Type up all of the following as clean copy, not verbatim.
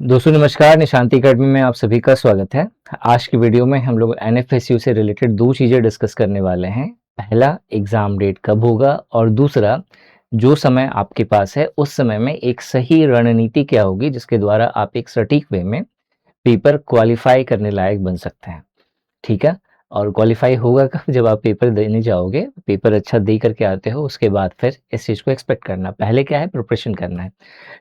दोस्तों नमस्कार, निशांति अकेडमी में आप सभी का स्वागत है। आज की वीडियो में हम लोग एनएफएसयू से रिलेटेड दो चीज़ें डिस्कस करने वाले हैं। पहला, एग्ज़ाम डेट कब होगा और दूसरा, जो समय आपके पास है उस समय में एक सही रणनीति क्या होगी जिसके द्वारा आप एक सटीक वे में पेपर क्वालिफ़ाई करने लायक बन सकते हैं। ठीक है? और क्वालिफ़ाई होगा कब? जब आप पेपर देने जाओगे, पेपर अच्छा दे कर के आते हो, उसके बाद फिर इस चीज़ को एक्सपेक्ट करना। पहले क्या है, प्रिपरेशन करना है।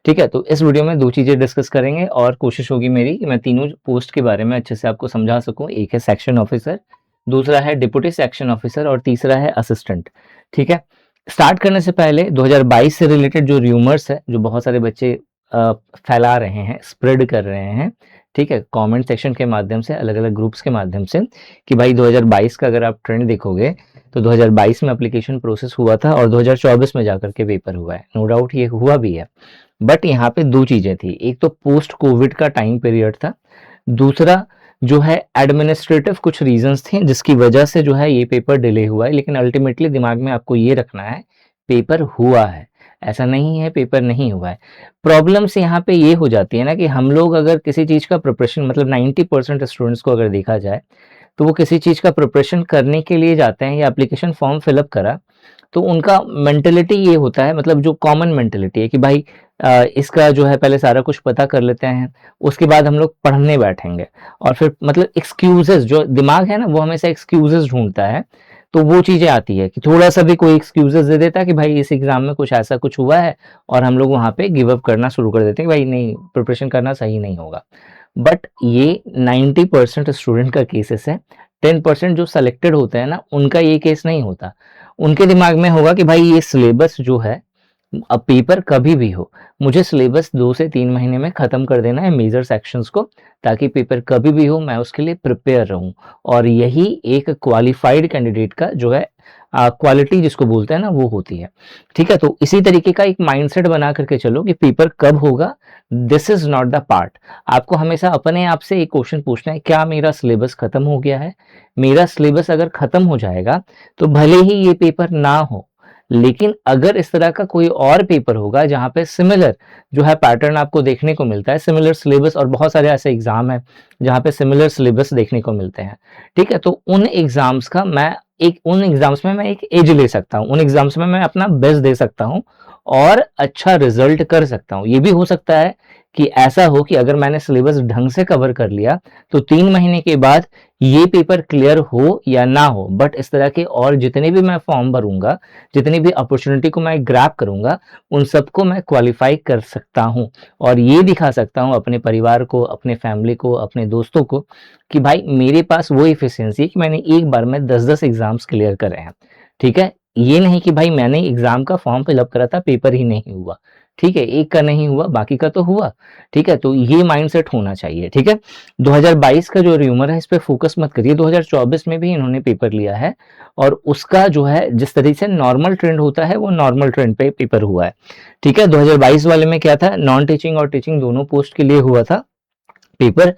ठीक है, तो इस वीडियो में 2 चीज़ें डिस्कस करेंगे और कोशिश होगी मेरी कि मैं तीनों पोस्ट के बारे में अच्छे से आपको समझा सकूँ। एक है सेक्शन ऑफिसर, दूसरा है डिप्टी सेक्शन ऑफिसर और तीसरा है असिस्टेंट। ठीक है? स्टार्ट करने से पहले 2022 से रिलेटेड जो र्यूमर्स है, जो बहुत सारे बच्चे फैला रहे हैं, स्प्रेड कर रहे हैं, ठीक है? कमेंट सेक्शन के माध्यम से, अलग-अलग ग्रुप्स के माध्यम से कि भाई 2022 का अगर आप ट्रेंड देखोगे, तो 2022 में एप्लीकेशन प्रोसेस हुआ था और 2024 में जाकर के पेपर हुआ है। नो डाउट ये हुआ भी है। बट यहाँ पे 2 चीज़ें थी, एक तो पोस्ट कोविड का टाइम पीरियड था, दूसरा जो है एडमिनिस्ट्रेटिव कुछ रीज़न्स थे जिसकी वजह से जो है ये पेपर डिले हुआ है, लेकिन अल्टीमेटली दिमाग में आपको ये रखना है, पेपर हुआ है, ऐसा नहीं है पेपर नहीं हुआ है। प्रॉब्लम्स यहाँ पे ये हो जाती है ना कि हम लोग अगर किसी चीज़ का प्रिपरेशन मतलब 90% स्टूडेंट्स को अगर देखा जाए, तो वो किसी चीज़ का प्रिपरेशन करने के लिए जाते हैं या एप्लीकेशन फॉर्म फिल अप करा, तो उनका मेंटालिटी ये होता है मतलब जो कॉमन मेंटालिटी है कि भाई इसका जो है पहले सारा कुछ पता कर लेते हैं, उसके बाद हम लोग पढ़ने बैठेंगे और फिर मतलब एक्सक्यूज़ेज़ जो दिमाग है ना वो हमेशा एक्सक्यूज़ेज़ ढूँढता है, तो वो चीज़ें आती है कि थोड़ा-सा भी कोई एक्सक्यूज़ेज़ दे देता है कि भाई इस एग्ज़ाम में कुछ ऐसा कुछ हुआ है और हम लोग वहाँ पे गिव अप करना शुरू कर देते हैं कि भाई नहीं प्रिपरेशन करना सही नहीं होगा। बट ये 90% स्टूडेंट का केसेस है, 10% जो सेलेक्टेड होते हैं ना उनका ये केस नहीं होता। उनके दिमाग में होगा कि भाई ये सिलेबस जो है अब पेपर कभी भी हो, मुझे सिलेबस 2 से 3 महीने में ख़त्म कर देना है मेजर सेक्शंस को, ताकि पेपर कभी भी हो मैं उसके लिए प्रिपेयर रहूँ और यही एक क्वालिफ़ाइड कैंडिडेट का जो है क्वालिटी जिसको बोलते हैं ना वो होती है। ठीक है? तो इसी तरीके का एक माइंडसेट बना कर के चलो कि पेपर कब होगा, this is not the part. आपको हमेशा अपने आप से एक क्वेश्चन पूछना है, क्या मेरा सिलेबस ख़त्म हो गया है? मेरा सिलेबस अगर ख़त्म हो जाएगा, तो भले ही ये पेपर ना हो, लेकिन अगर इस तरह का कोई और पेपर होगा जहाँ पे सिमिलर जो है पैटर्न आपको देखने को मिलता है, सिमिलर सिलेबस और बहुत सारे ऐसे एग्ज़ाम हैं, जहाँ पे सिमिलर सिलेबस देखने को मिलते हैं। ठीक है? तो उन एग्ज़ाम्स में मैं एक एज ले सकता हूँ, उन एग्ज़ाम्स में मैं अपना बेस्ट दे सकता हूँ और अच्छा रिज़ल्ट कर सकता हूँ। ये भी हो सकता है कि ऐसा हो कि अगर मैंने सिलेबस ढंग से कवर कर लिया, तो 3 महीने के बाद ये पेपर क्लियर हो या ना हो, बट इस तरह के और जितने भी मैं फॉर्म भरूँगा, जितनी भी अपॉर्चुनिटी को मैं ग्रैब करूँगा, उन सबको मैं क्वालिफ़ाई कर सकता हूँ और ये दिखा सकता हूँ अपने परिवार को, अपने फैमिली को, अपने दोस्तों को कि भाई मेरे पास वो एफिशिएंसी है कि मैंने एक बार में 10-10 एग्ज़ाम्स क्लियर करे हैं। ठीक है? ये नहीं कि भाई मैंने एग्ज़ाम का फॉर्म फिल अप करा था, पेपर ही नहीं हुआ। ठीक है? एक का नहीं हुआ, बाकी का तो हुआ। ठीक है? तो ये माइंडसेट होना चाहिए। ठीक है? 2022 का जो र्यूमर है इस पे फ़ोकस मत करिए, 2024 में भी इन्होंने पेपर लिया है और उसका जो है जिस तरीके से नॉर्मल ट्रेंड होता है वो नॉर्मल ट्रेंड पे पेपर हुआ है। ठीक है? 2022 वाले में क्या था, नॉन टीचिंग और टीचिंग दोनों पोस्ट के लिए हुआ था पेपर।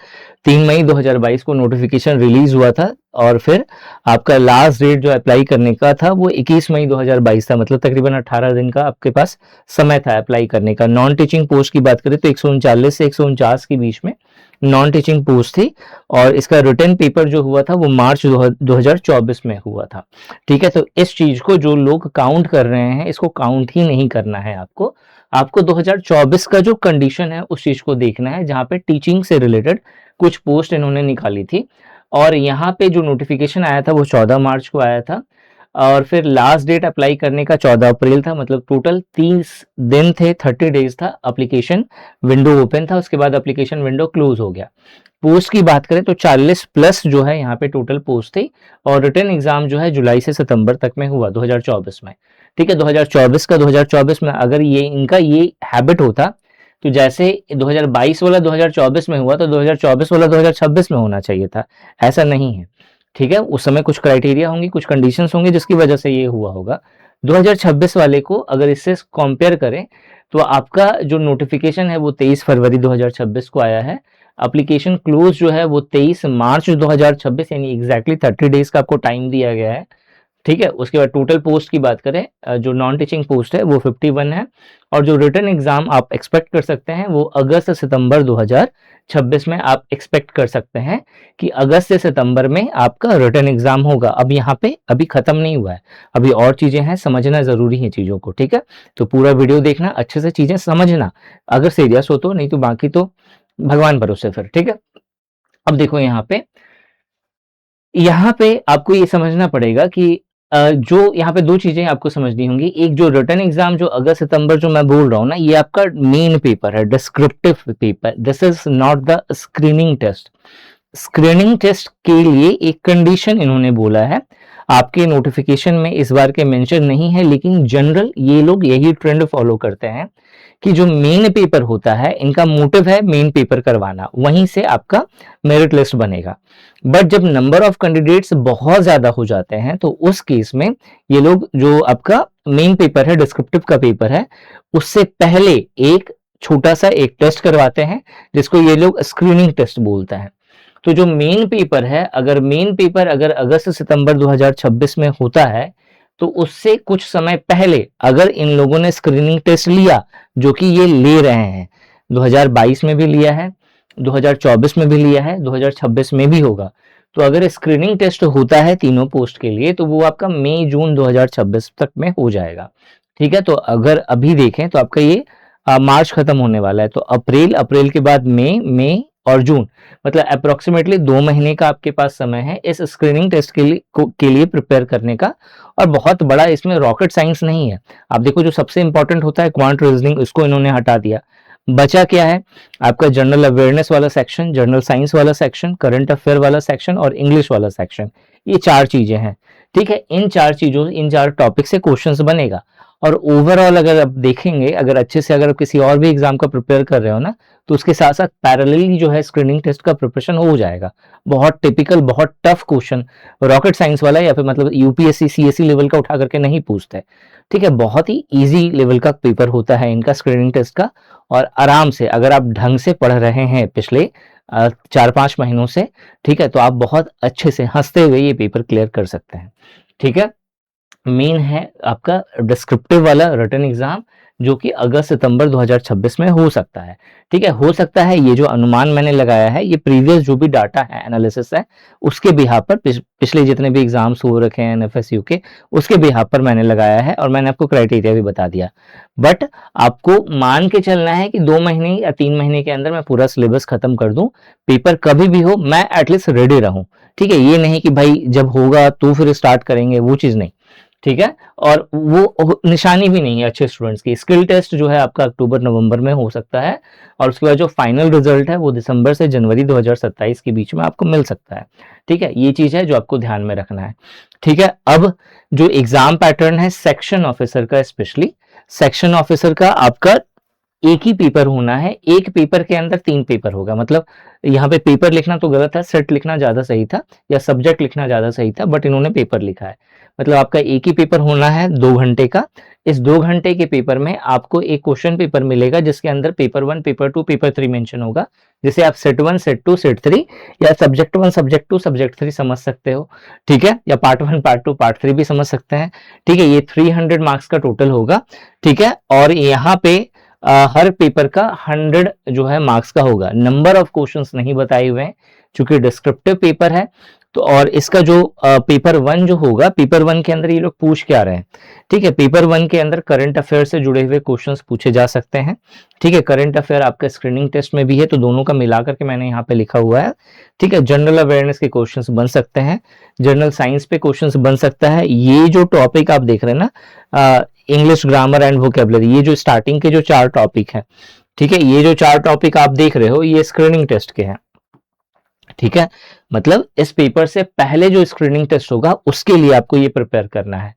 3 मई 2022 को नोटिफिकेशन रिलीज हुआ था और फिर आपका लास्ट डेट जो अप्लाई करने का था वो 21 मई 2022 था, मतलब तकरीबन 18 दिन का आपके पास समय था अप्लाई करने का। नॉन टीचिंग पोस्ट की बात करें तो 139 से 149 के बीच में नॉन टीचिंग पोस्ट थी और इसका रिटन पेपर जो हुआ था वो मार्च 2024 में हुआ था। ठीक है? तो इस चीज को जो लोग काउंट कर रहे हैं इसको काउंट ही नहीं करना है आपको। आपको 2024 का जो कंडीशन है उस चीज को देखना है जहां पे टीचिंग से रिलेटेड कुछ पोस्ट इन्होंने निकाली थी और यहाँ पे जो नोटिफिकेशन आया था वो 14 मार्च को आया था और फिर लास्ट डेट अप्लाई करने का 14 अप्रैल था, मतलब टोटल 30 दिन थे, 30 डेज था, एप्लीकेशन विंडो ओपन था, उसके बाद एप्लीकेशन विंडो क्लोज हो गया। पोस्ट की बात करें तो 40 प्लस जो है यहाँ पे टोटल पोस्ट थी और रिटन एग्जाम जो है जुलाई से सितंबर तक में हुआ 2024 में। ठीक है? 2024 में अगर ये इनका ये हैबिट होता तो जैसे 2022 वाला 2024 में हुआ तो 2024 वाला 2026 में होना चाहिए था, ऐसा नहीं है। ठीक है? उस समय कुछ क्राइटेरिया होंगी, कुछ कंडीशंस होंगी जिसकी वजह से ये हुआ होगा। 2026 वाले को अगर इससे कंपेयर करें तो आपका जो नोटिफिकेशन है वो 23 फरवरी 2026 को आया है। एप्लीकेशन क्लोज जो है वो 23 मार्च 2026 यानी एग्जैक्टली 30 डेज का आपको टाइम दिया गया है। ठीक है। उसके बाद टोटल पोस्ट की बात करें, जो नॉन टीचिंग पोस्ट है वो 51 है, और जो रिटन एग्जाम आप एक्सपेक्ट कर सकते हैं वो अगस्त से सितंबर 2026 में आप एक्सपेक्ट कर सकते हैं कि अगस्त से सितंबर में आपका रिटन एग्जाम होगा। अब यहाँ पे अभी खत्म नहीं हुआ है, अभी और चीजें हैं, समझना जरूरी है चीजों को, ठीक है। तो पूरा वीडियो देखना, अच्छे से चीजें समझना, अगर सीरियस हो तो, नहीं तो बाकी तो भगवान भरोसे फिर, ठीक है। अब देखो यहाँ पे आपको ये समझना पड़ेगा कि जो यहाँ पे दो चीजें आपको समझनी होंगी। एक, जो रिटन एग्जाम जो अगस्त सितंबर जो मैं बोल रहा हूँ ना, ये आपका मेन पेपर है, descriptive paper, this is not the screening test. Screening test के लिए एक कंडीशन इन्होंने बोला है, आपके नोटिफिकेशन में इस बार के मेंशन नहीं है, लेकिन जनरल ये लोग यही ट्रेंड फॉलो करते हैं कि जो मेन पेपर होता है, इनका मोटिव है मेन पेपर करवाना, वहीं से आपका मेरिट लिस्ट बनेगा। बट जब नंबर ऑफ कैंडिडेट्स बहुत ज्यादा हो जाते हैं तो उस केस में ये लोग जो आपका मेन पेपर है, डिस्क्रिप्टिव का पेपर है, उससे पहले एक छोटा सा एक टेस्ट करवाते हैं जिसको ये लोग स्क्रीनिंग टेस्ट बोलते हैं। तो जो मेन पेपर है, अगर मेन पेपर अगर अगस्त सितंबर 2026 में होता है तो उससे कुछ समय पहले अगर इन लोगों ने स्क्रीनिंग टेस्ट लिया, जो कि ये ले रहे हैं, 2022 में भी लिया है, 2024 में भी लिया है, 2026 में भी होगा, तो अगर स्क्रीनिंग टेस्ट होता है तीनों पोस्ट के लिए तो वो आपका मई जून 2026 तक में हो जाएगा, ठीक है। तो अगर अभी देखें तो आपका ये मार्च खत्म होने वाला है, तो अप्रैल के बाद मई और जून, मतलब अप्रोक्सीमेटली 2 महीने का आपके पास समय है इस स्क्रीनिंग टेस्ट के लिए प्रिपेयर करने का। और बहुत बड़ा इसमें रॉकेट साइंस नहीं है। आप देखो, जो सबसे इंपॉर्टेंट होता है क्वांट रीजनिंग, उसको इन्होंने हटा दिया, बचा क्या है आपका जनरल अवेयरनेस वाला सेक्शन, जनरल साइंस वाला सेक्शन, करंट अफेयर वाला सेक्शन और इंग्लिश वाला सेक्शन। ये 4 चीजें हैं, ठीक है। इन 4 टॉपिक से क्वेश्चंस बनेगा। और ओवरऑल अगर आप देखेंगे, अगर अच्छे से अगर आप किसी और भी एग्जाम का प्रिपेयर कर रहे हो ना, तो उसके साथ साथ पैरेलली जो है स्क्रीनिंग टेस्ट का प्रिपरेशन हो जाएगा। बहुत टिपिकल, बहुत टफ क्वेश्चन, रॉकेट साइंस वाला या फिर मतलब यूपीएससी सीएससी लेवल का उठा करके नहीं पूछते, ठीक है। बहुत ही इजी लेवल का पेपर होता है इनका स्क्रीनिंग टेस्ट का। और आराम से अगर आप ढंग से पढ़ रहे हैं पिछले 4-5 महीनों से, ठीक है, तो आप बहुत अच्छे से हंसते हुए ये पेपर क्लियर कर सकते हैं, ठीक है। मेन है आपका डिस्क्रिप्टिव वाला रिटन एग्जाम, जो कि अगस्त सितंबर 2026 में हो सकता है, ठीक है। हो सकता है, ये जो अनुमान मैंने लगाया है ये प्रीवियस जो भी डाटा है, एनालिसिस है, उसके बिहाफ पर, पिछले जितने भी एग्जाम्स हो रखे हैं एनएफएसयू के, उसके बिहाफ पर मैंने लगाया है, और मैंने आपको क्राइटेरिया भी बता दिया। बट आपको मान के चलना है कि 2 महीने या 3 महीने के अंदर मैं पूरा सिलेबस खत्म कर दूं, पेपर कभी भी हो मैं एटलीस्ट रेडी रहूं, ठीक है। ये नहीं कि भाई जब होगा तो फिर स्टार्ट करेंगे, वो चीज नहीं, ठीक है। और वो निशानी भी नहीं है अच्छे स्टूडेंट्स की। स्किल टेस्ट जो है आपका अक्टूबर नवंबर में हो सकता है, और उसके बाद जो फाइनल रिजल्ट है वो दिसंबर से जनवरी 2027 के बीच में आपको मिल सकता है, ठीक है। ये चीज है जो आपको ध्यान में रखना है, ठीक है। अब जो एग्जाम पैटर्न है सेक्शन ऑफिसर का, स्पेशली सेक्शन ऑफिसर का आपका एक ही पेपर होना है, एक पेपर के अंदर 3 पेपर होगा। मतलब यहाँ पे पेपर लिखना तो गलत है, सेट लिखना ज्यादा सही था, या सब्जेक्ट लिखना ज्यादा सही था, बट इन्होंने पेपर लिखा है। मतलब आपका एक ही पेपर होना है 2 घंटे का। इस 2 घंटे के पेपर में आपको एक क्वेश्चन पेपर मिलेगा जिसके अंदर पेपर 1, पेपर 2, पेपर 3 मेंशन होगा, जिसे आप सेट 1, सेट 2, सेट 3 या सब्जेक्ट 1, सब्जेक्ट 2, सब्जेक्ट 3 समझ सकते हो, ठीक है। या पार्ट 1, पार्ट 2, पार्ट 3 भी समझ सकते हैं, ठीक है। ये 300 मार्क्स का टोटल होगा, ठीक है। और यहाँ पे हर पेपर का 100 जो है मार्क्स का होगा। नंबर ऑफ क्वेश्चंस नहीं बताए हुए हैं क्योंकि डिस्क्रिप्टिव पेपर है। तो और इसका जो पेपर 1 जो होगा, पेपर 1 के अंदर ये लोग पूछ क्या रहे हैं, ठीक है। पेपर 1 के अंदर करंट अफेयर से जुड़े हुए क्वेश्चंस पूछे जा सकते हैं, ठीक है। करंट अफेयर आपका स्क्रीनिंग टेस्ट में भी है, तो दोनों का मिलाकर के मैंने यहाँ पे लिखा हुआ है, ठीक है। जनरल अवेयरनेस के क्वेश्चंस बन सकते हैं, जनरल साइंस पे क्वेश्चंस बन सकता है। ये जो टॉपिक आप देख रहे हैं ना, इंग्लिश ग्रामर एंड वोकेबलरी, ये जो स्टार्टिंग के जो 4 टॉपिक हैं, ठीक है, ये जो 4 टॉपिक आप देख रहे हो ये स्क्रीनिंग टेस्ट के हैं, ठीक है। मतलब इस पेपर से पहले जो स्क्रीनिंग टेस्ट होगा उसके लिए आपको ये प्रिपेयर करना है।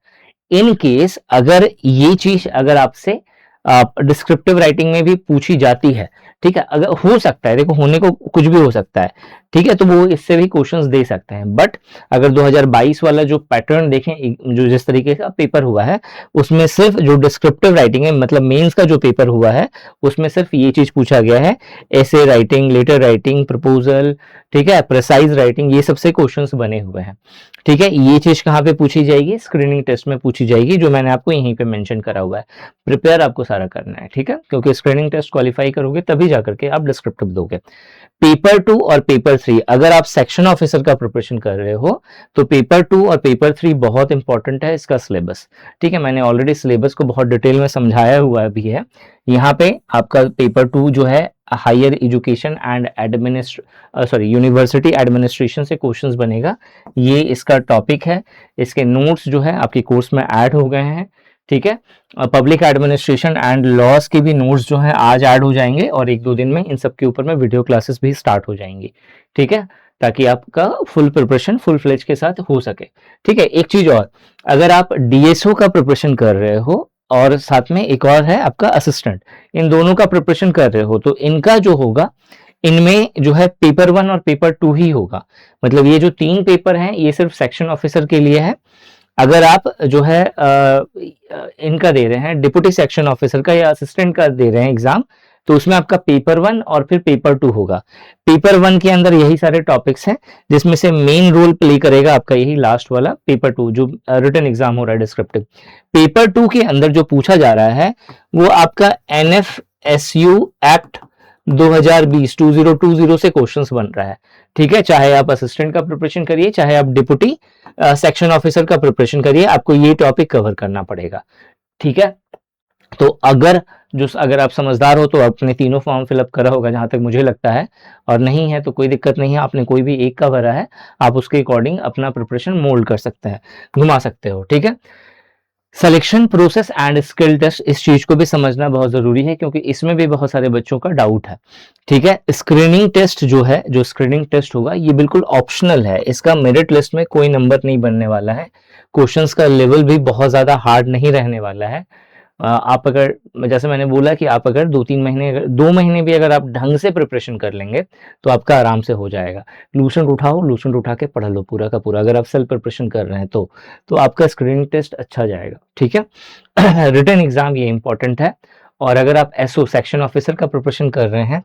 इन केस अगर ये चीज अगर आपसे डिस्क्रिप्टिव राइटिंग में भी पूछी जाती है, ठीक है, अगर हो सकता है, देखो होने को कुछ भी हो सकता है, ठीक है, तो वो इससे भी क्वेश्चंस दे सकते हैं। बट अगर 2022 वाला जो पैटर्न देखें, जो जिस तरीके का पेपर हुआ है, उसमें सिर्फ जो डिस्क्रिप्टिव राइटिंग है, मतलब मेंस का जो पेपर हुआ है, उसमें सिर्फ ये चीज पूछा गया है, ऐसे राइटिंग, लेटर राइटिंग, प्रपोजल, ठीक है, प्रिसाइज राइटिंग, ये सबसे क्वेश्चंस बने हुए हैं। ठीक है, ये चीज कहाँ पे पूछी जाएगी? स्क्रीनिंग टेस्ट में पूछी जाएगी, जो मैंने आपको यहीं पे मेंशन करा हुआ है। प्रिपेयर आपको सारा करना है, ठीक है, क्योंकि स्क्रीनिंग टेस्ट क्वालिफाई करोगे तभी जाकर के आप डिस्क्रिप्टिव दोगे। पेपर 2 और पेपर 3, अगर आप सेक्शन ऑफिसर का प्रिपरेशन कर रहे हो तो पेपर 2 और पेपर 3 बहुत इंपॉर्टेंट है, इसका सिलेबस। ठीक है, मैंने ऑलरेडी सिलेबस को बहुत डिटेल में समझाया हुआ भी है। यहाँ पे आपका पेपर 2 जो है higher education and university administration से क्वेश्चंस बनेगा, ये इसका टॉपिक है। इसके नोट्स जो है आपके कोर्स में ऐड हो गए हैं, ठीक है। पब्लिक एडमिनिस्ट्रेशन एंड लॉस के भी नोट्स जो हैं आज ऐड हो जाएंगे, और 1-2 दिन में इन सब के ऊपर में वीडियो क्लासेस भी स्टार्ट हो जाएंगी, ठीक है, ताकि आपका फुल प्रिपरेशन फुल फ्लेज के साथ हो सके। ठीक है, एक चीज और, अगर आप डीएसओ का प्रिपरेशन कर रहे हो और साथ में एक और है आपका असिस्टेंट, इन दोनों का प्रिपरेशन कर रहे हो, तो इनका जो होगा, इनमें जो है पेपर 1 और पेपर 2 ही होगा। मतलब ये जो 3 पेपर हैं ये सिर्फ सेक्शन ऑफिसर के लिए है। अगर आप जो है इनका दे रहे हैं, डिप्टी सेक्शन ऑफिसर का या असिस्टेंट का दे रहे हैं एग्जाम, तो उसमें आपका पेपर 1 और फिर पेपर 2 होगा। पेपर 1 के अंदर यही सारे टॉपिक्स हैं, जिसमें से मेन रोल प्ले करेगा आपका यही लास्ट वाला पेपर 2, जो रिटन एग्जाम हो रहा है डिस्क्रिप्टिव। पेपर 2 के अंदर जो पूछा जा रहा है वो आपका NFSU एक्ट 2020 से क्वेश्चंस बन रहा है। ठीक है, चाहे आप असिस्टेंट का प्रिपरेशन करिए, चाहे आप डिप्टी सेक्शन ऑफिसर का प्रिपरेशन करिए, आपको ये टॉपिक कवर करना पड़ेगा। ठीक है, तो अगर आप समझदार हो तो आपने तीनों फॉर्म फिलअप करा होगा जहां तक मुझे लगता है, और नहीं है तो कोई दिक्कत नहीं है, आपने कोई भी एक का भरा है, आप उसके अकॉर्डिंग अपना प्रिपरेशन मोल्ड कर सकते हैं, घुमा सकते हो। ठीक है, selection process and skill test, इस चीज को भी समझना बहुत जरूरी है, क्योंकि इसमें भी बहुत सारे बच्चों का डाउट है। ठीक है, स्क्रीनिंग टेस्ट जो है, जो स्क्रीनिंग टेस्ट होगा, ये बिल्कुल ऑप्शनल है, इसका मेरिट लिस्ट में कोई नंबर नहीं बनने वाला है। क्वेश्चंस का लेवल भी बहुत ज्यादा हार्ड नहीं रहने वाला है। आप अगर, जैसे मैंने बोला कि आप अगर 2-3 महीने, 2 महीने भी अगर आप ढंग से प्रिपरेशन कर लेंगे तो आपका आराम से हो जाएगा। लूसेंट उठाओ, लूसेंट उठा के पढ़ लो पूरा का पूरा, अगर आप सेल्फ प्रिपरेशन कर रहे हैं तो आपका स्क्रीनिंग टेस्ट अच्छा जाएगा। ठीक है, रिटन एग्जाम ये इंपॉर्टेंट है। और अगर आप एसओ सेक्शन ऑफिसर का प्रिपरेशन कर रहे हैं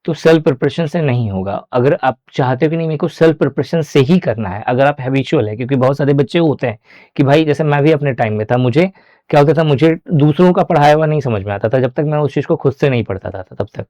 तो सेल्फ प्रिपरेशन से नहीं होगा। अगर आप चाहते हो कि नहीं मेरे को सेल्फ प्रिपरेशन से ही करना है, अगर आप हैबिचुअल है, क्योंकि बहुत सारे बच्चे होते हैं कि भाई, जैसे मैं भी अपने टाइम में था, मुझे क्या होता था, मुझे दूसरों का पढ़ाया हुआ नहीं समझ में आता था जब तक मैं उस चीज को खुद से नहीं पढ़ता था तब तक।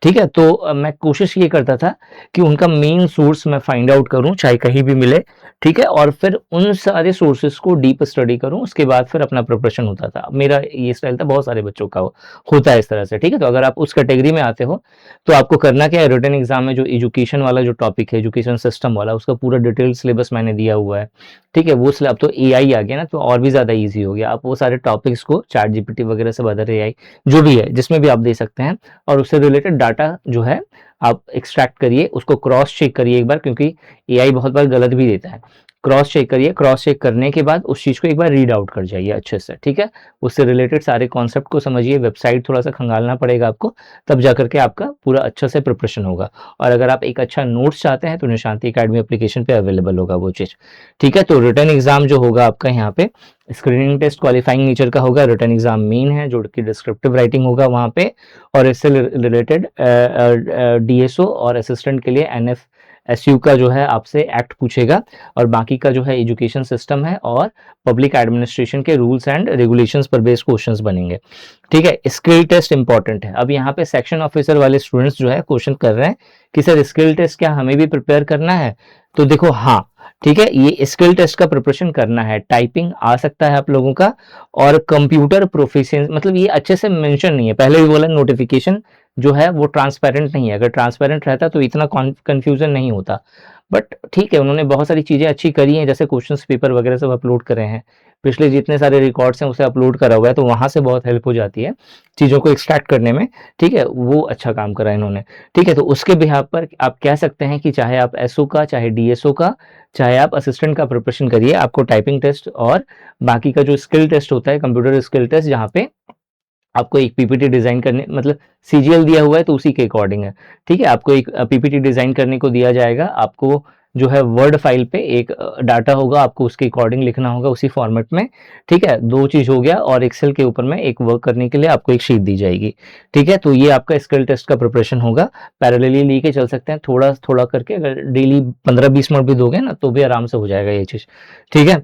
ठीक है, तो मैं कोशिश ये करता था कि उनका मेन सोर्स मैं फाइंड आउट करूं, चाहे कहीं भी मिले। ठीक है, और फिर उन सारे सोर्सेस को डीप स्टडी करूं, उसके बाद फिर अपना प्रिपरेशन होता था। मेरा ये स्टाइल था, बहुत सारे बच्चों का होता है इस तरह से। ठीक है, तो अगर आप उस कैटेगरी में आते हो तो आपको करना क्या है, रिटन एग्जाम में जो एजुकेशन वाला जो टॉपिक है, एजुकेशन सिस्टम वाला, उसका पूरा डिटेल सिलेबस मैंने दिया हुआ है। ठीक है, वो अब तो एआई आ गया ना, तो और भी ज्यादा इजी हो गया। आप वो सारे टॉपिक्स को चैट जीपीटी वगैरह से, अदर एआई जो भी है, जिसमें भी आप दे सकते हैं, और उससे रिलेटेड डाटा जो है आप एक्सट्रैक्ट करिए, उसको क्रॉस चेक करिए एक बार, क्योंकि एआई बहुत बार गलत भी देता है। क्रॉस चेक करिए, क्रॉस चेक करने के बाद उस चीज को एक बार रीड आउट कर जाइए अच्छे से। ठीक है, उससे रिलेटेड सारे कॉन्सेप्ट को समझिए, वेबसाइट थोड़ा सा खंगालना पड़ेगा आपको, तब जाकर के आपका पूरा अच्छा से प्रिपरेशन होगा। और अगर आप एक अच्छा नोट्स चाहते हैं तो निशांति एकेडमी एप्लीकेशन पे अवेलेबल होगा वो चीज। ठीक है, तो रिटन एग्जाम जो होगा आपका यहाँ पे, स्क्रीनिंग टेस्ट क्वालिफाइंग नेचर का होगा, रिटन एग्जाम मेन है जो कि डिस्क्रिप्टिव राइटिंग होगा वहां पे, और इससे रिलेटेड डीएसओ और असिस्टेंट के लिए NFSU का जो है आपसे एक्ट पूछेगा, और बाकी का जो है एजुकेशन सिस्टम है और पब्लिक एडमिनिस्ट्रेशन के रूल्स एंड रेगुलेशंस पर बेस्ड क्वेश्चंस बनेंगे। ठीक है, स्किल टेस्ट इंपॉर्टेंट है। अब यहाँ पे सेक्शन ऑफिसर वाले स्टूडेंट्स जो है क्वेश्चन कर रहे हैं कि सर स्किल टेस्ट क्या हमें भी प्रिपेयर करना है, तो देखो हाँ, ठीक है, ये स्किल टेस्ट का प्रिपरेशन करना है। टाइपिंग आ सकता है आप लोगों का, और कंप्यूटर प्रोफिशिएंसी, मतलब ये अच्छे से मेंशन नहीं है, पहले भी बोला नोटिफिकेशन जो है वो ट्रांसपेरेंट नहीं है। अगर ट्रांसपेरेंट रहता तो इतना कंफ्यूजन नहीं होता। बट ठीक है, उन्होंने बहुत सारी चीजें अच्छी करी हैं, जैसे क्वेश्चंस पेपर वगैरह सब अपलोड करे हैं, पिछले जितने सारे रिकॉर्ड्स हैं उसे अपलोड करा हुआ है, तो वहां से बहुत हेल्प हो जाती है चीजों को एक्सट्रैक्ट करने में। ठीक है, वो अच्छा काम करा इन्होंने। ठीक है, तो उसके बिहाफ पर आप कह सकते हैं कि चाहे आप एसओ का, चाहे डीएसओ का, चाहे आप असिस्टेंट का प्रिपरेशन करिए, आपको टाइपिंग टेस्ट और बाकी का जो स्किल टेस्ट होता है, कंप्यूटर स्किल टेस्ट, जहाँ पे आपको एक पीपीटी डिज़ाइन करने, मतलब सीजीएल दिया हुआ है तो उसी के अकॉर्डिंग है, ठीक है? आपको एक पीपीटी डिज़ाइन करने को दिया जाएगा, आपको जो है वर्ड फाइल पे एक डाटा होगा, आपको उसके अकॉर्डिंग लिखना होगा उसी फॉर्मेट में, ठीक है? 2 चीज़ हो गया, और एक्सेल के ऊपर में एक वर्क करने के लिए आपको एक शीट दी जाएगी, ठीक है? तो ये आपका स्किल टेस्ट का प्रिपरेशन होगा, पैरेलली लेके चल सकते हैं, थोड़ा-थोड़ा करके अगर डेली 15-20 मिनट भी दोगे ना, तो भी आराम से हो जाएगा ये चीज़, ठीक है?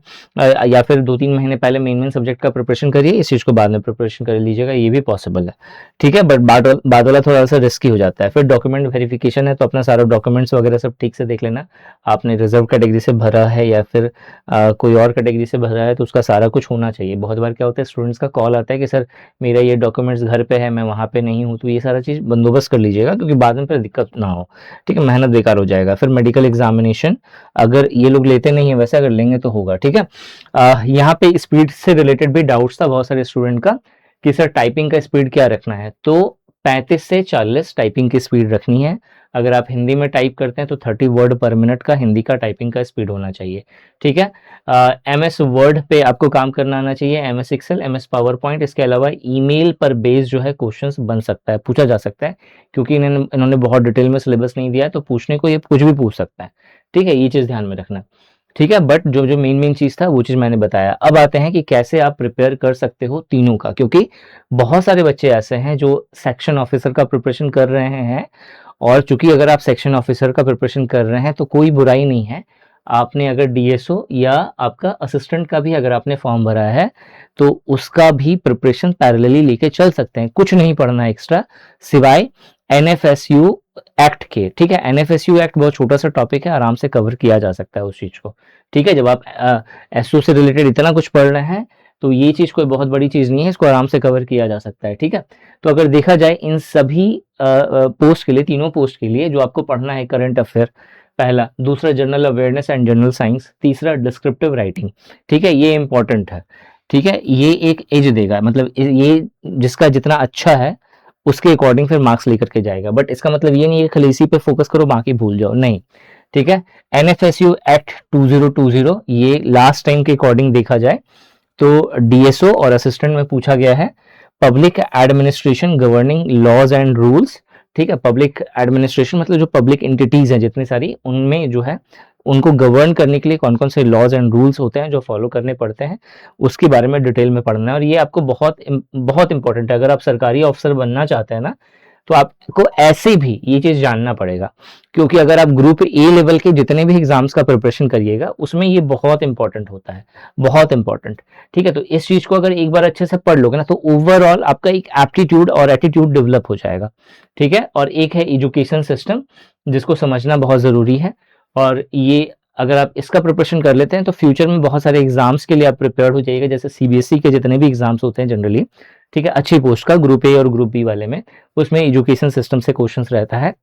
या फिर 2-3 महीने पहले मेन सब्जेक्ट का प्रिपरेशन करिए, इस चीज़ को बाद में प्रिपरेशन कर लीजिएगा, ये भी पॉसिबल है, ठीक है? बट बाद वाला थोड़ा-सा रिस्की हो जाता है। फिर डॉक्यूमेंट वेरिफिकेशन है, तो अपना सारा डॉक्यूमेंट्स वगैरह सब ठीक से देख लेना, आपने रिजर्व कैटेगरी से भरा है या फिर कोई और कैटेगरी से भरा है, तो उसका सारा कुछ होना चाहिए। बहुत बार क्या होता है, स्टूडेंट्स का कॉल आता है कि सर मेरा ये डॉक्यूमेंट्स घर पे है, मैं वहाँ पे नहीं हूँ, तो ये सारा चीज़ बंदोबस्त कर लीजिएगा, क्योंकि बाद में फिर दिक्कत ना हो, ठीक है? मेहनत बेकार हो जाएगा। फिर मेडिकल एग्जामिनेशन अगर ये लोग लेते नहीं है, वैसे अगर लेंगे तो होगा, ठीक है? यहाँ पे स्पीड से रिलेटेड भी डाउट्स था बहुत सारे स्टूडेंट का कि सर टाइपिंग का स्पीड क्या रखना है, तो 35 से 40 टाइपिंग की स्पीड रखनी है। अगर आप हिंदी में टाइप करते हैं तो 30 वर्ड पर मिनट का हिंदी का टाइपिंग का स्पीड होना चाहिए, ठीक है? एमएस वर्ड पे आपको काम करना आना चाहिए, MS Excel, MS PowerPoint, इसके अलावा ईमेल पर बेस जो है क्वेश्चंस बन सकता है, पूछा जा सकता है, क्योंकि इन्होंने बहुत डिटेल में सिलेबस नहीं दिया है, तो पूछने को ये कुछ भी पूछ सकता है, ठीक है? ये चीज़ ध्यान में रखना, ठीक है? बट जो जो मेन चीज़ था वो चीज़ मैंने बताया। अब आते हैं कि कैसे आप प्रिपेयर कर सकते हो तीनों का, क्योंकि बहुत सारे बच्चे ऐसे हैं जो सेक्शन ऑफिसर का प्रिपरेशन कर रहे हैं, और चूंकि अगर आप सेक्शन ऑफिसर का प्रिपरेशन कर रहे हैं तो कोई बुराई नहीं है, आपने अगर डीएसओ या आपका असिस्टेंट का भी अगर आपने फॉर्म भरा है तो उसका भी प्रिपरेशन पैरेलली लेके चल सकते हैं, कुछ नहीं पढ़ना एक्स्ट्रा सिवाय एनएफएसयू एक्ट के, ठीक है? एनएफएसयू एक्ट बहुत छोटा सा टॉपिक है, आराम से कवर किया जा सकता है उस चीज को, ठीक है? जब आप एसओ से रिलेटेड इतना कुछ पढ़ रहे हैं तो ये चीज कोई बहुत बड़ी चीज नहीं है, इसको आराम से कवर किया जा सकता है, ठीक है? तो अगर देखा जाए इन सभी पोस्ट के लिए, तीनों पोस्ट के लिए जो आपको पढ़ना है, करंट अफेयर पहला, दूसरा general awareness and general science, तीसरा डिस्क्रिप्टिव राइटिंग, ठीक है? ये इंपॉर्टेंट है, ठीक है? ये एक एज देगा, मतलब ये जिसका जितना अच्छा है उसके अकॉर्डिंग फिर मार्क्स लेकर के जाएगा, बट इसका मतलब ये नहीं है खाली इसी पे फोकस करो बाकी भूल जाओ, नहीं, ठीक है? एनएफएसयू एक्ट 2020 ये लास्ट टाइम के अकॉर्डिंग देखा जाए तो डीएसओ और असिस्टेंट में पूछा गया है public administration governing laws and rules, ठीक है? पब्लिक एडमिनिस्ट्रेशन मतलब जो पब्लिक एंटिटीज हैं जितनी सारी, उनमें जो है उनको गवर्न करने के लिए कौन कौन से लॉज एंड रूल्स होते हैं जो फॉलो करने पड़ते हैं, उसके बारे में डिटेल में पढ़ना है, और ये आपको बहुत इंपॉर्टेंट है। अगर आप सरकारी ऑफिसर बनना चाहते हैं ना, तो आपको ऐसे भी ये चीज जानना पड़ेगा, क्योंकि अगर आप ग्रुप ए लेवल के जितने भी एग्जाम्स का प्रिपरेशन करिएगा उसमें ये बहुत इंपॉर्टेंट होता है, बहुत इंपॉर्टेंट, ठीक है? तो इस चीज को अगर एक बार अच्छे से पढ़ लोगे ना तो ओवरऑल आपका एक एप्टीट्यूड और एटीट्यूड डेवलप हो जाएगा, ठीक है? और एक है एजुकेशन सिस्टम, जिसको समझना बहुत जरूरी है, और ये अगर आप इसका प्रिपरेशन कर लेते हैं तो फ्यूचर में बहुत सारे एग्जाम्स के लिए आप प्रिपेयर हो जाइएगा, जैसे सीबीएसई के जितने भी एग्जाम्स होते हैं जनरली, ठीक है? अच्छी पोस्ट का ग्रुप ए और ग्रुप बी वाले में, उसमें एजुकेशन सिस्टम से क्वेश्चंस रहता है।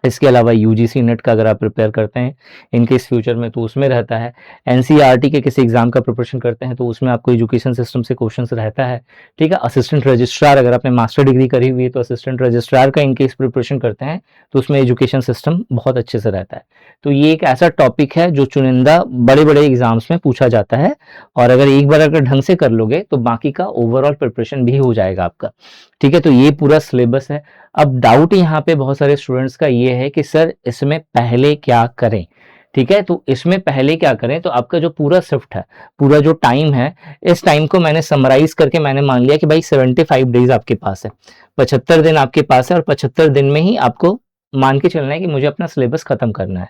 इसके अलावा यूजीसी नेट का अगर आप प्रिपेयर करते हैं इनकेस फ्यूचर में तो उसमें रहता है, एनसीईआरटी के किसी एग्जाम का प्रिपरेशन करते हैं तो उसमें आपको एजुकेशन सिस्टम से क्वेश्चंस रहता है, ठीक है? असिस्टेंट रजिस्ट्रार अगर आपने मास्टर डिग्री करी हुई है तो असिस्टेंट रजिस्ट्रार का इनकेस प्रिपरेशन करते हैं तो उसमें एजुकेशन सिस्टम बहुत अच्छे से रहता है। तो ये एक ऐसा टॉपिक है जो चुनिंदा बड़े बड़े एग्जाम्स में पूछा जाता है, और अगर एक बार अगर ढंग से कर लोगे तो बाकी का ओवरऑल प्रिपरेशन भी हो जाएगा आपका, ठीक है? तो ये पूरा सिलेबस है। अब डाउट यहाँ पे बहुत सारे स्टूडेंट्स का ये है कि सर इसमें पहले क्या करें, ठीक है? तो इसमें पहले क्या करें, तो आपका जो पूरा शिफ्ट है, पूरा जो टाइम है, इस टाइम को मैंने समराइज करके मैंने मान लिया कि भाई 75 डेज आपके पास है, 75 दिन आपके पास है, और 75 दिन में ही आपको मान के चलना है कि मुझे अपना सिलेबस खत्म करना है,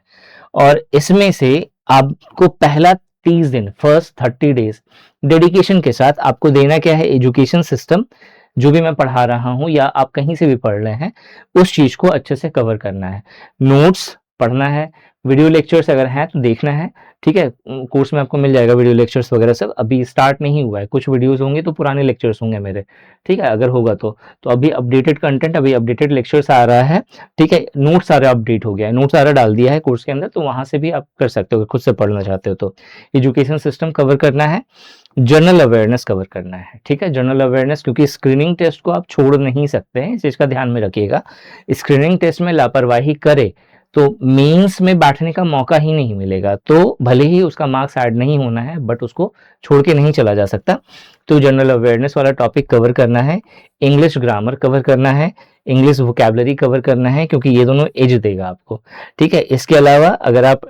और इसमें से आपको पहला 30 दिन, फर्स्ट 30 डेज डेडिकेशन के साथ आपको देना क्या है, एजुकेशन सिस्टम जो भी मैं पढ़ा रहा हूं या आप कहीं से भी पढ़ रहे हैं उस चीज को अच्छे से कवर करना है, नोट्स पढ़ना है, वीडियो लेक्चर्स अगर हैं तो देखना है, ठीक है? कोर्स में आपको मिल जाएगा वीडियो लेक्चर्स वगैरह सब, अभी स्टार्ट नहीं हुआ है, कुछ वीडियोस होंगे तो पुराने लेक्चर्स होंगे मेरे, ठीक है? अगर होगा तो अभी अपडेटेड कंटेंट, अभी अपडेटेड लेक्चर्स आ रहा है, ठीक है? नोट्स सारा अपडेट हो गया है, नोट्स सारा डाल दिया है कोर्स के अंदर, तो वहां से भी आप कर सकते हो खुद से पढ़ना चाहते हो तो। एजुकेशन सिस्टम कवर करना है, जनरल अवेयरनेस कवर करना है, ठीक है? जनरल अवेयरनेस, क्योंकि स्क्रीनिंग टेस्ट को आप छोड़ नहीं सकते हैं, इस चीज का ध्यान में रखिएगा। स्क्रीनिंग टेस्ट में लापरवाही करे तो मेंस में बैठने का मौका ही नहीं मिलेगा, तो भले ही उसका मार्क्स ऐड नहीं होना है बट उसको छोड़ के नहीं चला जा सकता। तो जनरल अवेयरनेस वाला टॉपिक कवर करना है, इंग्लिश ग्रामर कवर करना है, इंग्लिश वोकैबुलरी कवर करना है, क्योंकि ये दोनों एज देगा आपको, ठीक है। इसके अलावा अगर आप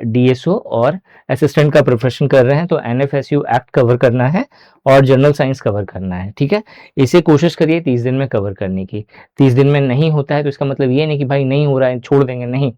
डीएसओ और असिस्टेंट का प्रोफेशन कर रहे हैं तो एनएफएसयू एक्ट कवर करना है और जनरल साइंस कवर करना है, ठीक है। इसे कोशिश करिए 30 दिन में कवर करने की। 30 दिन में नहीं होता है तो इसका मतलब ये नहीं कि भाई नहीं हो रहा है छोड़ देंगे, नहीं,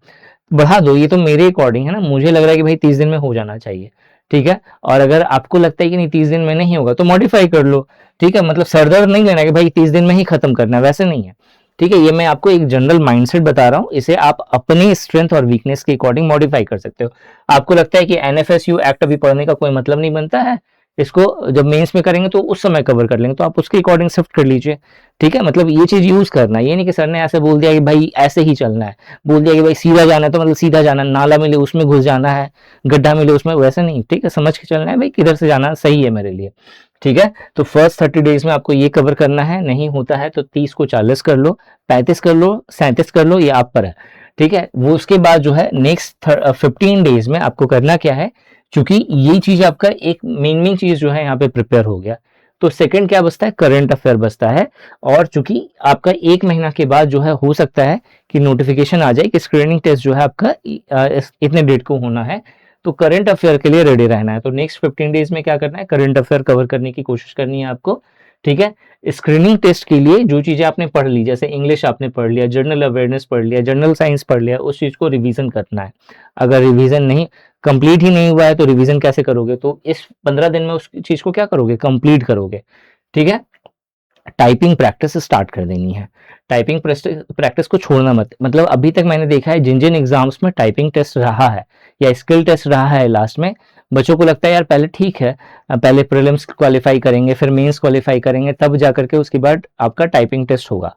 बढ़ा दो। ये तो मेरे अकॉर्डिंग है ना, मुझे लग रहा है कि भाई 30 दिन में हो जाना चाहिए, ठीक है। और अगर आपको लगता है कि नहीं 30 दिन में नहीं होगा तो मॉडिफाई कर लो, ठीक है। मतलब सरदर्द नहीं लेना कि भाई 30 दिन में ही खत्म करना है, वैसे नहीं है, ठीक है। ये मैं आपको एक जनरल माइंडसेट बता रहा हूँ, इसे आप अपनी स्ट्रेंथ और वीकनेस के अकॉर्डिंग मॉडिफाई कर सकते हो। आपको लगता है कि एनएफएसयू एक्ट अभी पढ़ने का कोई मतलब नहीं बनता है, इसको जब मेंस में करेंगे तो उस समय कवर कर लेंगे, तो आप उसके अकॉर्डिंग शिफ्ट कर लीजिए, ठीक है। मतलब ये चीज यूज करना है, ये नहीं कि सर ने ऐसे बोल दिया कि भाई ऐसे ही चलना है, बोल दिया कि भाई सीधा जाना है तो मतलब सीधा जाना, नाला मिले उसमें घुस जाना है, गड्ढा मिले उसमें, वैसे नहीं, ठीक है। समझ के चलना है भाई किधर से जाना सही है मेरे लिए, ठीक है। तो फर्स्ट 30 डेज में आपको ये कवर करना है, नहीं होता है तो 30 को 40 कर लो, 35 कर लो, 37 कर लो, ये आप पर है, ठीक है। वो उसके बाद जो है नेक्स्ट 15 डेज में आपको करना क्या है, क्योंकि ये चीज आपका एक मेन चीज जो है यहाँ पे प्रिपेयर हो गया, तो सेकंड क्या बचता है, करंट अफेयर बचता है। और चूंकि आपका 1 महीना के बाद जो है हो सकता है कि नोटिफिकेशन आ जाए कि स्क्रीनिंग टेस्ट जो है आपका इतने डेट को होना है, तो करंट अफेयर के लिए रेडी रहना है। तो नेक्स्ट 15 डेज में क्या करना है, करंट अफेयर कवर करने की कोशिश करनी है आपको, ठीक है। स्क्रीनिंग टेस्ट के लिए जो चीजें आपने पढ़ ली, जैसे इंग्लिश आपने पढ़ लिया, जनरल अवेयरनेस पढ़ लिया, जनरल साइंस पढ़ लिया, उस चीज को रिवीजन करना है। अगर रिवीजन नहीं कंप्लीट ही नहीं हुआ है तो रिवीजन कैसे करोगे, तो इस 15 दिन में उस चीज को क्या करोगे, कंप्लीट करोगे, ठीक है। टाइपिंग प्रैक्टिस स्टार्ट कर देनी है, टाइपिंग प्रैक्टिस को छोड़ना मत। मतलब अभी तक मैंने देखा है जिन जिन एग्जाम्स में टाइपिंग टेस्ट रहा है या स्किल टेस्ट रहा है लास्ट में, बच्चों को लगता है यार पहले ठीक है, पहले प्रीलिम्स क्वालिफाई करेंगे फिर मेंस क्वालिफाई करेंगे तब जा करके उसके बाद आपका टाइपिंग टेस्ट होगा।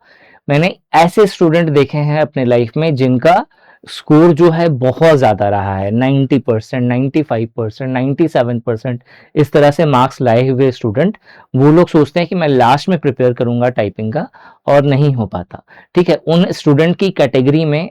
मैंने ऐसे स्टूडेंट देखे हैं अपने लाइफ में जिनका स्कोर जो है बहुत ज्यादा रहा है, 90%, 95%, 97%, इस तरह से मार्क्स लाए हुए स्टूडेंट। वो लोग सोचते हैं कि मैं लास्ट में प्रिपेयर करूंगा टाइपिंग का, और नहीं हो पाता, ठीक है। उन स्टूडेंट की कैटेगरी में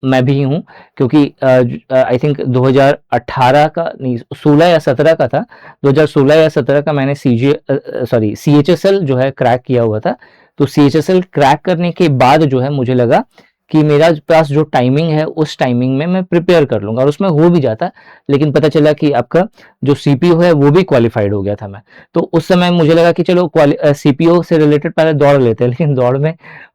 मैं भी हूं, क्योंकि आई थिंक 2018 का नहीं, 16 या 17 का था, 2016 या 17 का मैंने सीएचएसएल जो है क्रैक किया हुआ था। तो सीएचएसएल क्रैक करने के बाद जो है मुझे लगा कि मेरा पास जो टाइमिंग है उस टाइमिंग में मैं प्रिपेयर कर लूंगा, और उसमें हो भी जाता। लेकिन पता चला कि आपका जो सीपीओ है वो भी क्वालिफाइड हो गया था मैं। तो उस समय मुझे लगा कि चलो सीपीओ से रिलेटेड पहले दौड़ लेते हैं, लेकिन दौड़ में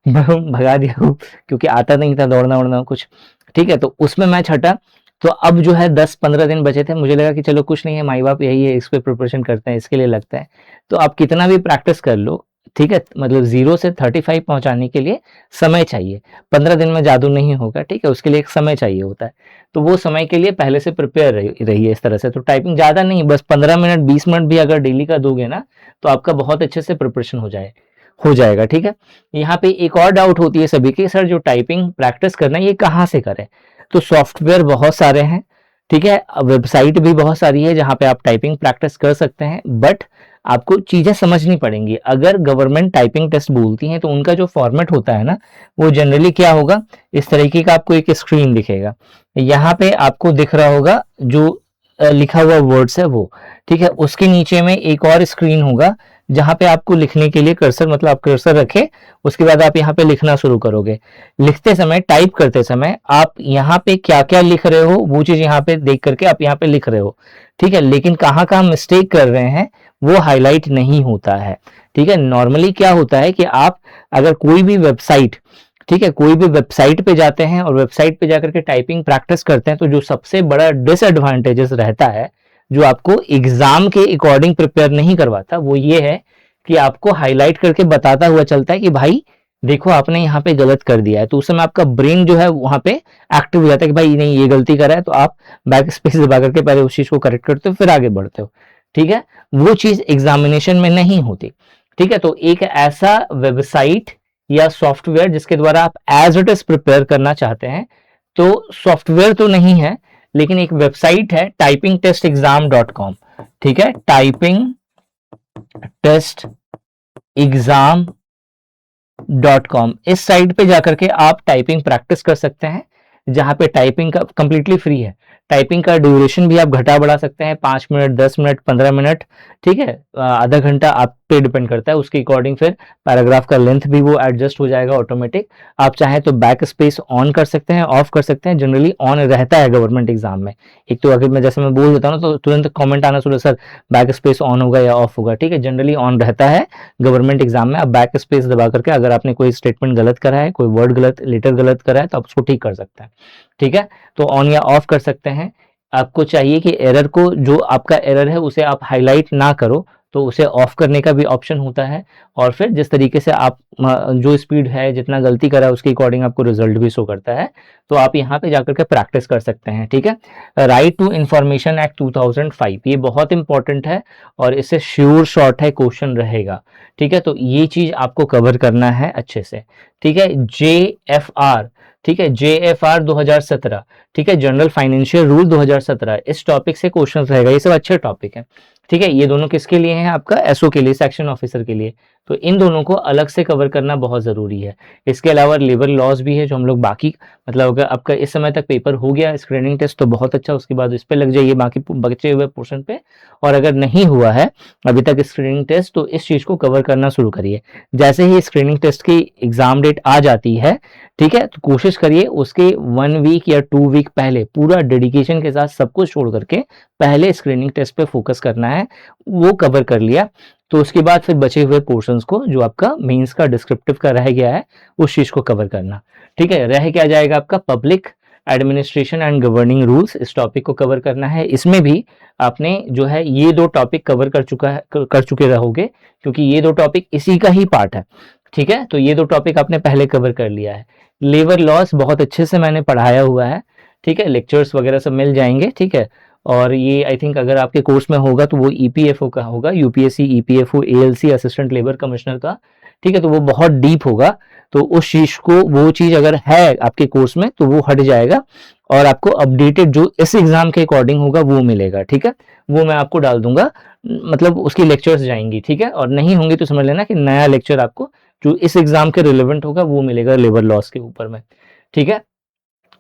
भगा दिया क्योंकि आता नहीं था दौड़ना वोड़ना कुछ, ठीक है। तो उसमें मैं छटा। तो अब जो है 10-15 दिन बचे थे, मुझे लगा कि चलो कुछ नहीं है, माई बाप यही है, इस पे प्रिपरेशन करते हैं, इसके लिए लगता है। तो आप कितना भी प्रैक्टिस कर लो, ठीक है, मतलब 0 से 35 पहुंचाने के लिए समय चाहिए। 15 दिन में जादू नहीं होगा, ठीक है, उसके लिए एक समय चाहिए होता है। तो वो समय के लिए पहले से प्रिपेयर रहिए इस तरह से। तो टाइपिंग ज्यादा नहीं, बस 15 मिनट 20 मिनट भी अगर डेली का दोगे ना तो आपका बहुत अच्छे से प्रिपरेशन हो जाएगा, ठीक है। यहाँ पे एक और डाउट होती है सभी की, सर जो टाइपिंग प्रैक्टिस करना है ये कहाँ से करें। तो सॉफ्टवेयर बहुत सारे हैं, ठीक है, वेबसाइट भी बहुत सारी है जहाँ पे आप टाइपिंग प्रैक्टिस कर सकते हैं, बट आपको चीजें समझनी पड़ेंगी। अगर गवर्नमेंट टाइपिंग टेस्ट बोलती है तो उनका जो फॉर्मेट होता है ना, वो जनरली क्या होगा, इस तरीके का आपको एक स्क्रीन दिखेगा। यहाँ पे आपको दिख रहा होगा जो लिखा हुआ वर्ड्स है वो, ठीक है। उसके नीचे में एक और स्क्रीन होगा जहां पे आपको लिखने के लिए कर्सर, मतलब आप कर्सर रखे, उसके बाद आप यहाँ पे लिखना शुरू करोगे। लिखते समय, टाइप करते समय आप यहाँ पे क्या क्या लिख रहे हो वो चीज यहाँ पे देख करके आप यहाँ पे लिख रहे हो, ठीक है। लेकिन कहाँ कहाँ मिस्टेक कर रहे हैं वो हाईलाइट नहीं होता है, ठीक है। नॉर्मली क्या होता है कि आप अगर कोई भी वेबसाइट, ठीक है, कोई भी वेबसाइट पे जाते हैं और वेबसाइट पे जाकर के टाइपिंग प्रैक्टिस करते हैं, तो जो सबसे बड़ा डिसएडवांटेजेस रहता है जो आपको एग्जाम के अकॉर्डिंग प्रिपेयर नहीं करवाता, वो ये है कि आपको हाईलाइट करके बताता हुआ चलता है कि भाई देखो आपने यहाँ पे गलत कर दिया है। तो उस समय आपका ब्रेन जो है वहां पे एक्टिव हो जाता है कि भाई नहीं ये गलती करा है, तो आप बैक स्पेस दबा करके पहले उस चीज को करेक्ट करते हो फिर आगे बढ़ते हो, ठीक है। वो चीज एग्जामिनेशन में नहीं होती, ठीक है। तो एक ऐसा वेबसाइट या सॉफ्टवेयर जिसके द्वारा आप एज इट इज प्रिपेयर करना चाहते हैं, तो सॉफ्टवेयर तो नहीं है लेकिन एक वेबसाइट है typingtestexam.com, ठीक है, typingtestexam.com। इस साइट पे जाकर के आप टाइपिंग प्रैक्टिस कर सकते हैं। जहाँ पे टाइपिंग का कंप्लीटली फ्री है। टाइपिंग का ड्यूरेशन भी आप घटा बढ़ा सकते हैं, 5 मिनट, 10 मिनट, 15 मिनट, ठीक है, आधा घंटा आप पे डिपेंड करता है, उसके अकॉर्डिंग फिर पैराग्राफ का लेंथ भी वो एडजस्ट हो जाएगा ऑटोमेटिक। आप चाहें तो बैक स्पेस ऑन कर सकते हैं, ऑफ कर सकते हैं, जनरली ऑन रहता है गवर्नमेंट एग्जाम में। एक तो अगर मैं जैसे मैं बोल देता हूँ ना तो तुरंत कमेंट आना शुरू, सर बैक स्पेस ऑन होगा या ऑफ होगा, ठीक है, जनरली ऑन रहता है गवर्नमेंट एग्जाम में। आप बैक स्पेस दबा करके अगर आपने कोई स्टेटमेंट गलत करा है, कोई वर्ड गलत, लेटर गलत करा है, तो आप उसको ठीक कर सकते हैं, ठीक है, तो ऑन या ऑफ कर सकते हैं। आपको चाहिए कि एरर को, जो आपका एरर है उसे आप हाईलाइट ना करो, तो उसे ऑफ करने का भी ऑप्शन होता है। और फिर जिस तरीके से आप जो स्पीड है, जितना गलती करा है उसके अकॉर्डिंग आपको रिजल्ट भी शो करता है, तो आप यहाँ पे जाकर के प्रैक्टिस कर सकते हैं, ठीक है। राइट टू इंफॉर्मेशन एक्ट 2005, ये बहुत इंपॉर्टेंट है और इससे श्योर शॉर्ट है क्वेश्चन रहेगा, ठीक है, तो ये चीज आपको कवर करना है अच्छे से, ठीक है। JFR, ठीक है, JFR 2017, ठीक है, जनरल फाइनेंशियल रूल 2017, इस टॉपिक से क्वेश्चन रहेगा। ये सब अच्छे टॉपिक है, ठीक है। ये दोनों किसके लिए हैं? आपका एसओ के लिए, सेक्शन ऑफिसर के लिए। तो इन दोनों को अलग से कवर करना बहुत जरूरी है। इसके अलावा लेबर लॉज भी है जो हम लोग बाकी, मतलब अगर आपका इस समय तक पेपर हो गया स्क्रीनिंग टेस्ट तो बहुत अच्छा, उसके बाद इस पे लग जाइए बाकी बचे हुए पोर्शन पे। और अगर नहीं हुआ है अभी तक स्क्रीनिंग टेस्ट, तो इस चीज को कवर करना शुरू करिए। जैसे ही स्क्रीनिंग टेस्ट की एग्जाम डेट आ जाती है, ठीक है, तो कोशिश करिए उसके 1 वीक या 2 वीक पहले पूरा डेडिकेशन के साथ सब कुछ छोड़ करके पहले स्क्रीनिंग टेस्ट पे फोकस करना है। वो कवर कर लिया तो उसके बाद फिर बचे हुए पोर्शंस को, जो आपका मेंस का डिस्क्रिप्टिव का रह गया है, उस चीज को कवर करना, ठीक है। रह क्या जाएगा आपका public administration and governing rules, इस टॉपिक को कवर करना है। इसमें भी आपने जो है ये 2 टॉपिक कवर कर चुके रहोगे, क्योंकि ये 2 टॉपिक इसी का ही पार्ट है, ठीक है। तो ये 2 टॉपिक आपने पहले कवर कर लिया है। लेबर लॉस बहुत अच्छे से मैंने पढ़ाया हुआ है, ठीक है, लेक्चर्स वगैरह सब मिल जाएंगे, ठीक है। और ये आई थिंक अगर आपके कोर्स में होगा तो वो ईपीएफओ का होगा, UPSC, EPFO, ALC, assistant labour commissioner का, ठीक है, तो वो बहुत डीप होगा। तो उस चीज को, वो चीज अगर है आपके कोर्स में तो वो हट जाएगा और आपको अपडेटेड जो इस एग्जाम के अकॉर्डिंग होगा वो मिलेगा, ठीक है। वो मैं आपको डाल दूंगा, मतलब उसकी लेक्चर्स जाएंगी, ठीक है। और नहीं होंगी तो समझ लेना कि नया लेक्चर आपको जो इस एग्जाम के रिलेवेंट होगा वो मिलेगा लेबर लॉस के ऊपर में, ठीक है।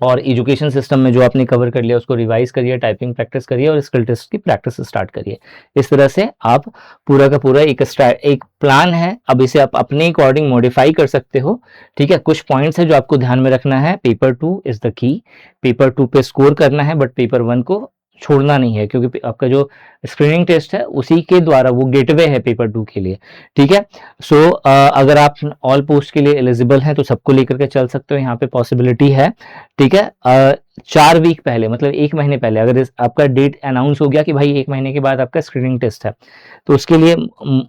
और एजुकेशन सिस्टम में जो आपने कवर कर लिया उसको रिवाइज करिए, टाइपिंग प्रैक्टिस करिए और स्किल टेस्ट की प्रैक्टिस स्टार्ट करिए। इस तरह से आप पूरा का पूरा एक प्लान है, अब इसे आप अपने अकॉर्डिंग मॉडिफाई कर सकते हो, ठीक है। कुछ पॉइंट्स है जो आपको ध्यान में रखना है। Paper 2 is the key, paper 2 पे स्कोर करना है बट पेपर 1 को छोड़ना नहीं है, क्योंकि आपका जो स्क्रीनिंग टेस्ट है उसी के द्वारा वो गेटवे है पेपर 2 के लिए, ठीक है। सो अगर आप ऑल पोस्ट के लिए एलिजिबल हैं तो सबको लेकर के चल सकते हो, यहाँ पे पॉसिबिलिटी है, ठीक है। 4 वीक पहले, मतलब 1 महीने पहले अगर आपका डेट अनाउंस हो गया कि भाई 1 महीने के बाद आपका स्क्रीनिंग टेस्ट है, तो उसके लिए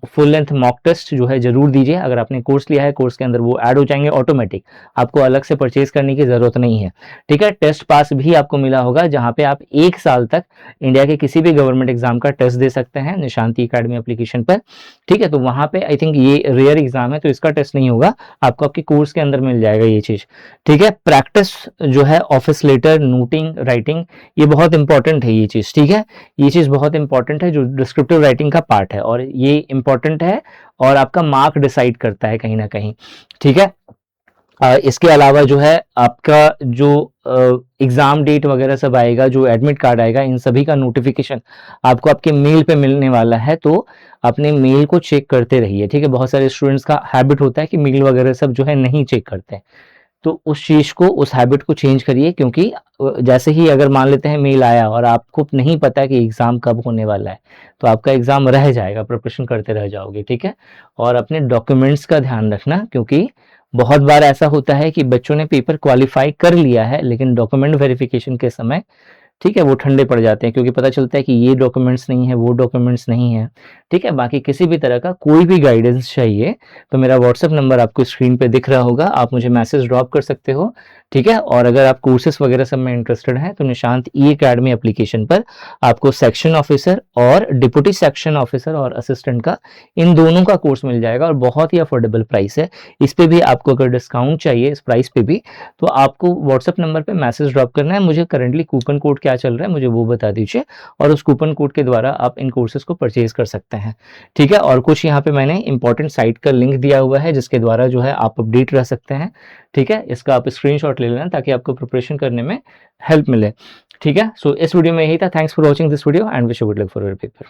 फुल लेंथ मॉक टेस्ट जो है जरूर दीजिए। अगर आपने कोर्स लिया है, कोर्स के अंदर वो ऐड हो जाएंगे ऑटोमेटिक, आपको अलग से परचेज करने की जरूरत नहीं है, ठीक है। टेस्ट पास भी आपको मिला होगा, जहां पे आप 1 साल तक इंडिया के किसी भी गवर्नमेंट एग्जाम का टेस्ट दे सकते हैं निशांति एकेडमी एप्लीकेशन पर, ठीक है। तो वहां पे आई थिंक ये रेयर एग्जाम है तो इसका टेस्ट नहीं होगा, आपको आपके कोर्स के अंदर मिल जाएगा ये चीज, ठीक है। प्रैक्टिस जो है ऑफिस लेटर, नोटिंग, राइटिंग, ये बहुत इंपॉर्टेंट है ये चीज, ठीक है। ये चीज बहुत इंपॉर्टेंट है जो डिस्क्रिप्टिव राइटिंग का पार्ट है, और ये इंपॉर्टेंट है और आपका मार्क डिसाइड करता है कहीं ना कहीं, ठीक है। इसके अलावा जो है आपका जो एग्जाम डेट वगैरह सब आएगा, जो एडमिट कार्ड आएगा, इन सभी का नोटिफिकेशन आपको आपके मेल पे मिलने वाला है, तो अपने मेल को चेक करते रहिए, ठीक है। बहुत सारे स्टूडेंट्स का हैबिट होता है कि मेल वगैरह सब जो है नहीं चेक करते हैं, तो उस चीज को, उस हैबिट को चेंज करिए, क्योंकि जैसे ही अगर मान लेते हैं मेल आया और आपको नहीं पता कि एग्जाम कब होने वाला है, तो आपका एग्जाम रह जाएगा, प्रिपरेशन करते रह जाओगे, ठीक है। और अपने डॉक्यूमेंट्स का ध्यान रखना, क्योंकि बहुत बार ऐसा होता है कि बच्चों ने पेपर क्वालिफाई कर लिया है लेकिन डॉक्यूमेंट वेरिफिकेशन के समय, ठीक है, वो ठंडे पड़ जाते हैं, क्योंकि पता चलता है कि ये डॉक्यूमेंट्स नहीं है, वो डॉक्यूमेंट्स नहीं है, ठीक है। बाकी किसी भी तरह का कोई भी गाइडेंस चाहिए तो मेरा व्हाट्सएप नंबर आपको स्क्रीन पे दिख रहा होगा, आप मुझे मैसेज ड्रॉप कर सकते हो, ठीक है। और अगर आप कोर्सेज वगैरह सब में इंटरेस्टेड हैं तो निशांत ई एकेडमी एप्लीकेशन पर आपको सेक्शन ऑफिसर और डिप्टी सेक्शन ऑफिसर और असिस्टेंट का, इन दोनों का कोर्स मिल जाएगा और बहुत ही अफोर्डेबल प्राइस है। इस पे भी आपको अगर डिस्काउंट चाहिए इस प्राइस पे भी, तो आपको व्हाट्सएप नंबर पे मैसेज ड्रॉप करना है, मुझे करंटली कूपन कोड क्या चल रहा है मुझे वो बता दीजिए, और उस कूपन कोड के द्वारा आप इन कोर्सेज को परचेज कर सकते हैं, ठीक है। और कुछ यहाँ पे मैंने इंपॉर्टेंट साइट का लिंक दिया हुआ है जिसके द्वारा जो है आप अपडेट रह सकते हैं, ठीक है। इसका आप स्क्रीनशॉट स्क्रीनशॉट ले लेना ताकि आपको प्रिपरेशन करने में हेल्प मिले। ठीक है, सो इस वीडियो में यही था। Thanks for watching this video and wish you good luck for your paper.